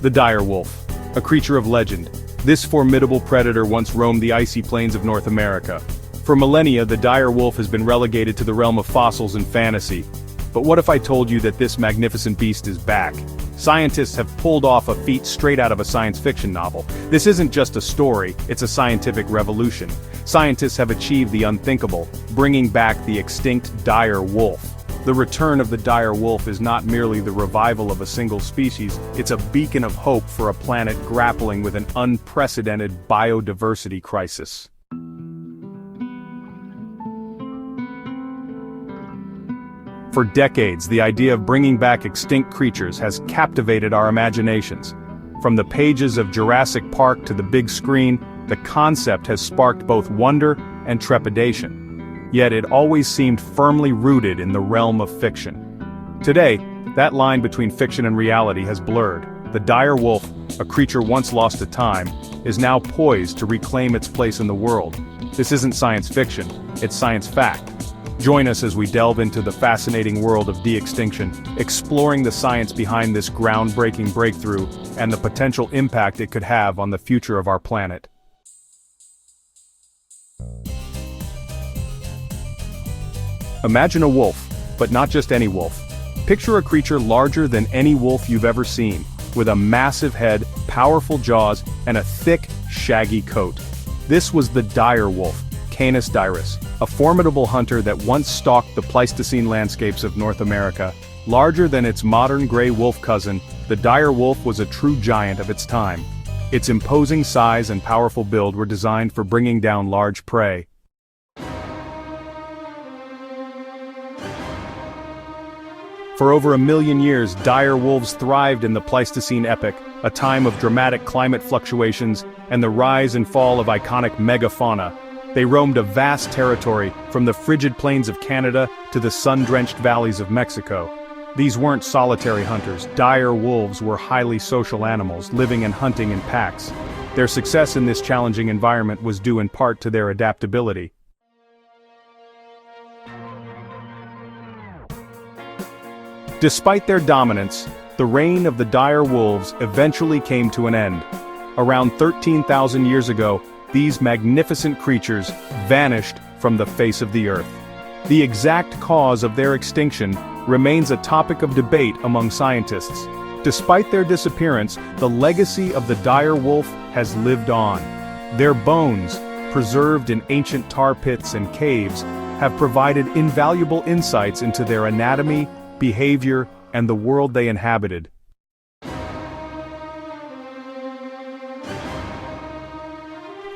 The dire wolf. A creature of legend. This formidable predator once roamed the icy plains of North America. For millennia, the dire wolf has been relegated to the realm of fossils and fantasy. But what if I told you that this magnificent beast is back? Scientists have pulled off a feat straight out of a science fiction novel. This isn't just a story, it's a scientific revolution. Scientists have achieved the unthinkable, bringing back the extinct dire wolf. The return of the dire wolf is not merely the revival of a single species, it's a beacon of hope for a planet grappling with an unprecedented biodiversity crisis. For decades, the idea of bringing back extinct creatures has captivated our imaginations. From the pages of Jurassic Park to the big screen, the concept has sparked both wonder and trepidation. Yet it always seemed firmly rooted in the realm of fiction. Today, that line between fiction and reality has blurred. The dire wolf, a creature once lost to time, is now poised to reclaim its place in the world. This isn't science fiction, it's science fact. Join us as we delve into the fascinating world of de-extinction, exploring the science behind this groundbreaking breakthrough and the potential impact it could have on the future of our planet. Imagine a wolf, but not just any wolf. Picture a creature larger than any wolf you've ever seen, with a massive head, powerful jaws, and a thick, shaggy coat. This was the dire wolf, Canis dirus, a formidable hunter that once stalked the Pleistocene landscapes of North America. Larger than its modern gray wolf cousin, the dire wolf was a true giant of its time. Its imposing size and powerful build were designed for bringing down large prey. For over 1 million years, dire wolves thrived in the Pleistocene epoch, a time of dramatic climate fluctuations and the rise and fall of iconic megafauna. They roamed a vast territory, from the frigid plains of Canada to the sun-drenched valleys of Mexico. These weren't solitary hunters. Dire wolves were highly social animals, living and hunting in packs. Their success in this challenging environment was due in part to their adaptability. Despite their dominance, the reign of the dire wolves eventually came to an end. Around 13,000 years ago, these magnificent creatures vanished from the face of the earth. The exact cause of their extinction remains a topic of debate among scientists. Despite their disappearance, the legacy of the dire wolf has lived on. Their bones, preserved in ancient tar pits and caves, have provided invaluable insights into their anatomy, behavior, and the world they inhabited.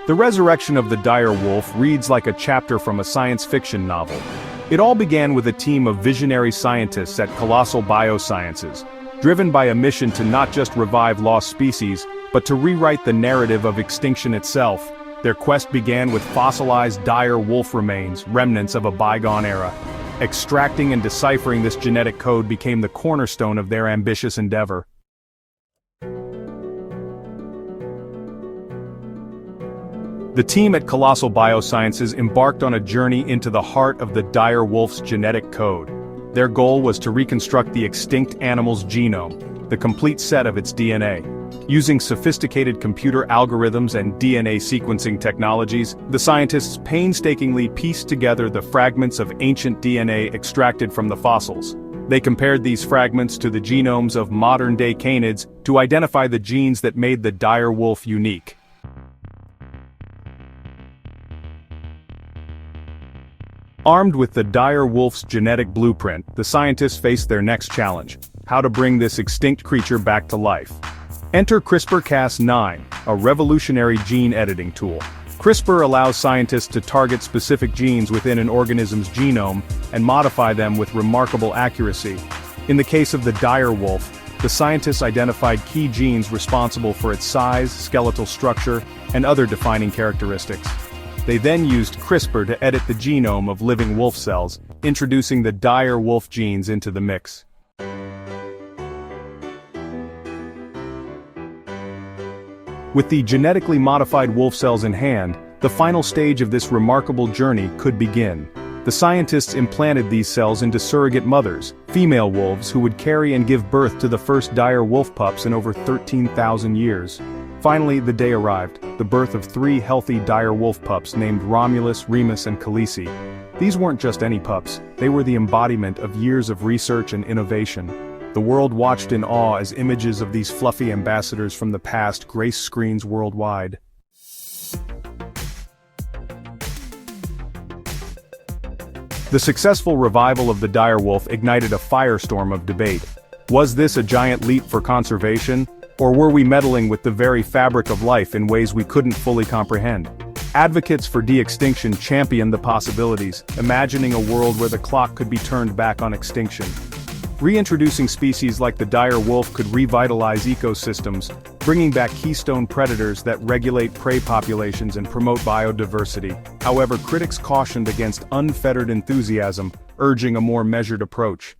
The resurrection of the dire wolf reads like a chapter from a science fiction novel. It all began with a team of visionary scientists at Colossal Biosciences, driven by a mission to not just revive lost species, but to rewrite the narrative of extinction itself. Their quest began with fossilized dire wolf remains, remnants of a bygone era. Extracting and deciphering this genetic code became the cornerstone of their ambitious endeavor. The team at Colossal Biosciences embarked on a journey into the heart of the dire wolf's genetic code. Their goal was to reconstruct the extinct animal's genome, the complete set of its DNA. Using sophisticated computer algorithms and DNA sequencing technologies, the scientists painstakingly pieced together the fragments of ancient DNA extracted from the fossils. They compared these fragments to the genomes of modern-day canids to identify the genes that made the dire wolf unique. Armed with the dire wolf's genetic blueprint, the scientists faced their next challenge: how to bring this extinct creature back to life. Enter CRISPR-Cas9, a revolutionary gene editing tool. CRISPR allows scientists to target specific genes within an organism's genome and modify them with remarkable accuracy. In the case of the dire wolf, the scientists identified key genes responsible for its size, skeletal structure, and other defining characteristics. They then used CRISPR to edit the genome of living wolf cells, introducing the dire wolf genes into the mix. With the genetically modified wolf cells in hand, the final stage of this remarkable journey could begin. The scientists implanted these cells into surrogate mothers, female wolves who would carry and give birth to the first dire wolf pups in over 13,000 years. Finally, the day arrived, the birth of 3 healthy dire wolf pups named Romulus, Remus, and Khaleesi. These weren't just any pups, they were the embodiment of years of research and innovation. The world watched in awe as images of these fluffy ambassadors from the past graced screens worldwide. The successful revival of the direwolf ignited a firestorm of debate. Was this a giant leap for conservation, or were we meddling with the very fabric of life in ways we couldn't fully comprehend? Advocates for de-extinction championed the possibilities, imagining a world where the clock could be turned back on extinction. Reintroducing species like the dire wolf could revitalize ecosystems, bringing back keystone predators that regulate prey populations and promote biodiversity. However, critics cautioned against unfettered enthusiasm, urging a more measured approach.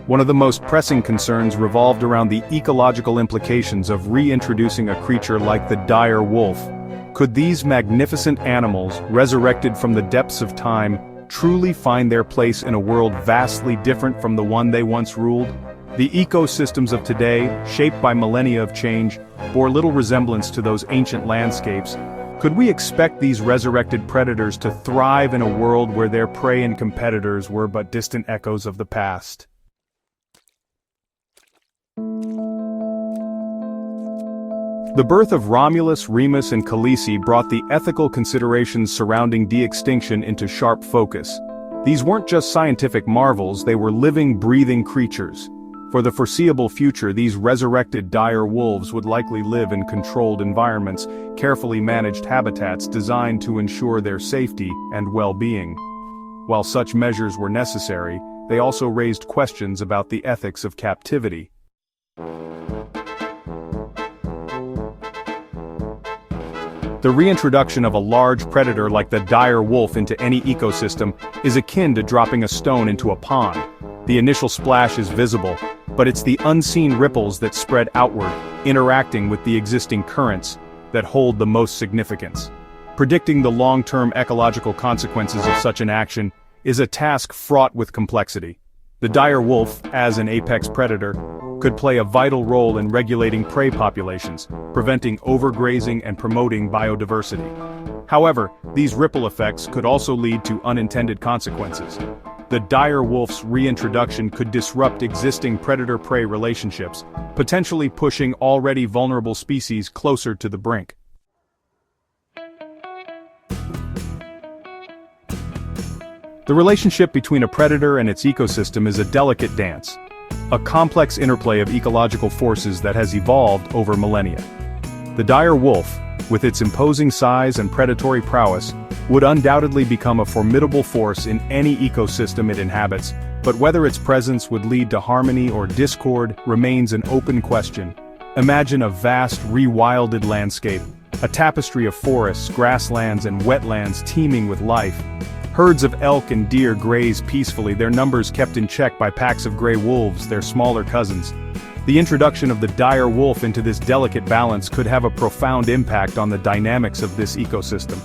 One of the most pressing concerns revolved around the ecological implications of reintroducing a creature like the dire wolf. Could these magnificent animals, resurrected from the depths of time, truly find their place in a world vastly different from the one they once ruled? The ecosystems of today, shaped by millennia of change, bore little resemblance to those ancient landscapes. Could we expect these resurrected predators to thrive in a world where their prey and competitors were but distant echoes of the past? The birth of Romulus, Remus, and Khaleesi brought the ethical considerations surrounding de-extinction into sharp focus. These weren't just scientific marvels, they were living, breathing creatures. For the foreseeable future, these resurrected dire wolves would likely live in controlled environments, carefully managed habitats designed to ensure their safety and well-being. While such measures were necessary, they also raised questions about the ethics of captivity. The reintroduction of a large predator like the dire wolf into any ecosystem is akin to dropping a stone into a pond. The initial splash is visible, but it's the unseen ripples that spread outward, interacting with the existing currents, that hold the most significance. Predicting the long-term ecological consequences of such an action is a task fraught with complexity. The dire wolf, as an apex predator, could play a vital role in regulating prey populations, preventing overgrazing and promoting biodiversity. However, these ripple effects could also lead to unintended consequences. The dire wolf's reintroduction could disrupt existing predator-prey relationships, potentially pushing already vulnerable species closer to the brink. The relationship between a predator and its ecosystem is a delicate dance, a complex interplay of ecological forces that has evolved over millennia. The dire wolf, with its imposing size and predatory prowess, would undoubtedly become a formidable force in any ecosystem it inhabits, but whether its presence would lead to harmony or discord remains an open question. Imagine a vast, rewilded landscape, a tapestry of forests, grasslands, and wetlands teeming with life. Herds of elk and deer graze peacefully, their numbers kept in check by packs of gray wolves, their smaller cousins. The introduction of the dire wolf into this delicate balance could have a profound impact on the dynamics of this ecosystem.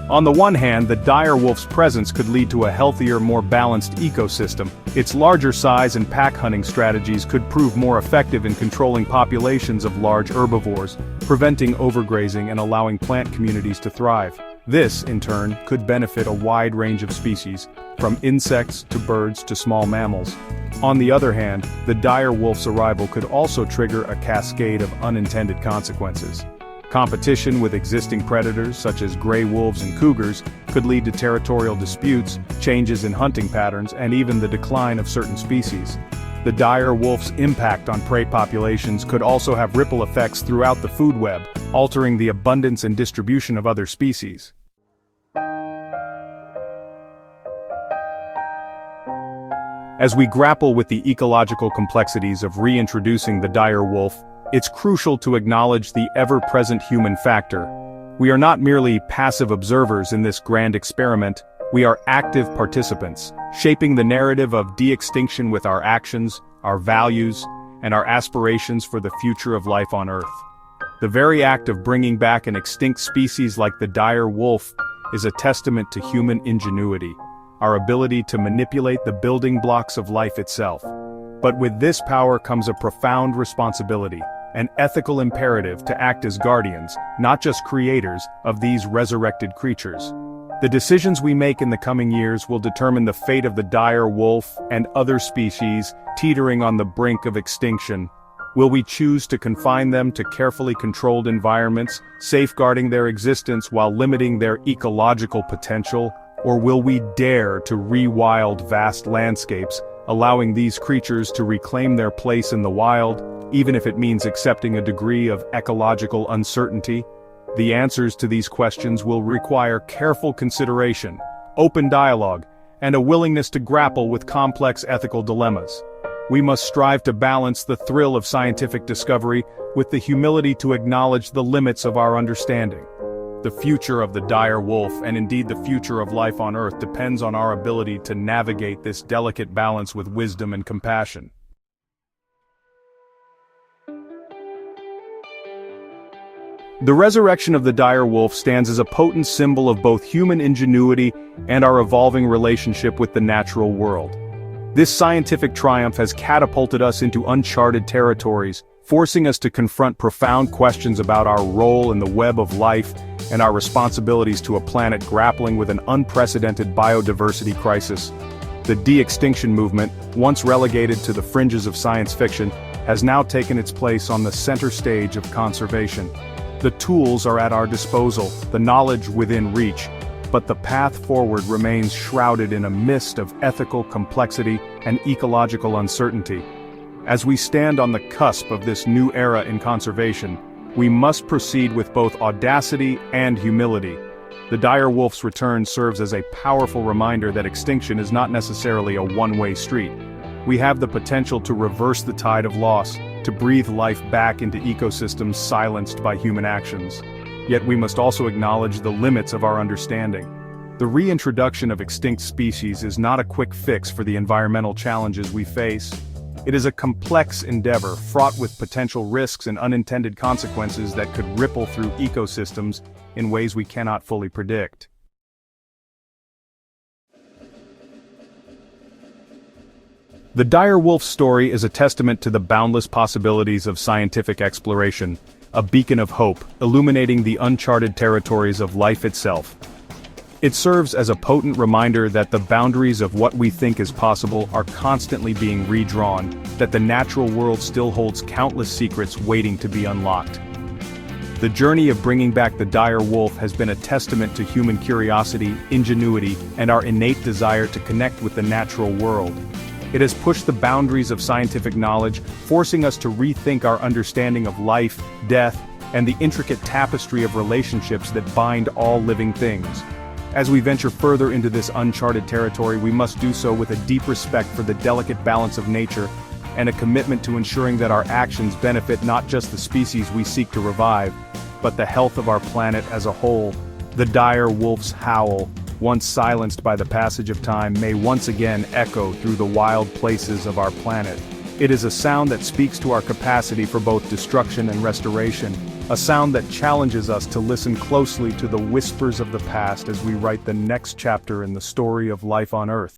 On the one hand, the dire wolf's presence could lead to a healthier, more balanced ecosystem. Its larger size and pack hunting strategies could prove more effective in controlling populations of large herbivores, preventing overgrazing and allowing plant communities to thrive. This, in turn, could benefit a wide range of species, from insects to birds to small mammals. On the other hand, the dire wolf's arrival could also trigger a cascade of unintended consequences. Competition with existing predators, such as gray wolves and cougars, could lead to territorial disputes, changes in hunting patterns, and even the decline of certain species. The dire wolf's impact on prey populations could also have ripple effects throughout the food web, altering the abundance and distribution of other species. As we grapple with the ecological complexities of reintroducing the dire wolf, it's crucial to acknowledge the ever-present human factor. We are not merely passive observers in this grand experiment, we are active participants, shaping the narrative of de-extinction with our actions, our values, and our aspirations for the future of life on Earth. The very act of bringing back an extinct species like the dire wolf is a testament to human ingenuity, our ability to manipulate the building blocks of life itself. But with this power comes a profound responsibility, an ethical imperative to act as guardians, not just creators, of these resurrected creatures. The decisions we make in the coming years will determine the fate of the dire wolf and other species teetering on the brink of extinction. Will we choose to confine them to carefully controlled environments, safeguarding their existence while limiting their ecological potential? Or will we dare to rewild vast landscapes, allowing these creatures to reclaim their place in the wild, even if it means accepting a degree of ecological uncertainty? The answers to these questions will require careful consideration, open dialogue, and a willingness to grapple with complex ethical dilemmas. We must strive to balance the thrill of scientific discovery with the humility to acknowledge the limits of our understanding. The future of the dire wolf, and indeed the future of life on Earth, depends on our ability to navigate this delicate balance with wisdom and compassion. The resurrection of the dire wolf stands as a potent symbol of both human ingenuity and our evolving relationship with the natural world. This scientific triumph has catapulted us into uncharted territories, forcing us to confront profound questions about our role in the web of life and our responsibilities to a planet grappling with an unprecedented biodiversity crisis. The de-extinction movement, once relegated to the fringes of science fiction, has now taken its place on the center stage of conservation. The tools are at our disposal, the knowledge within reach, but the path forward remains shrouded in a mist of ethical complexity and ecological uncertainty. As we stand on the cusp of this new era in conservation, we must proceed with both audacity and humility. The dire wolf's return serves as a powerful reminder that extinction is not necessarily a one-way street. We have the potential to reverse the tide of loss, to breathe life back into ecosystems silenced by human actions. Yet we must also acknowledge the limits of our understanding. The reintroduction of extinct species is not a quick fix for the environmental challenges we face. It is a complex endeavor, fraught with potential risks and unintended consequences that could ripple through ecosystems in ways we cannot fully predict. The dire wolf story is a testament to the boundless possibilities of scientific exploration, a beacon of hope, illuminating the uncharted territories of life itself. It serves as a potent reminder that the boundaries of what we think is possible are constantly being redrawn, that the natural world still holds countless secrets waiting to be unlocked. The journey of bringing back the dire wolf has been a testament to human curiosity, ingenuity, and our innate desire to connect with the natural world. It has pushed the boundaries of scientific knowledge, forcing us to rethink our understanding of life, death, and the intricate tapestry of relationships that bind all living things. As we venture further into this uncharted territory, we must do so with a deep respect for the delicate balance of nature, and a commitment to ensuring that our actions benefit not just the species we seek to revive, but the health of our planet as a whole. The dire wolf's howl, once silenced by the passage of time, may once again echo through the wild places of our planet. It is a sound that speaks to our capacity for both destruction and restoration, a sound that challenges us to listen closely to the whispers of the past as we write the next chapter in the story of life on Earth.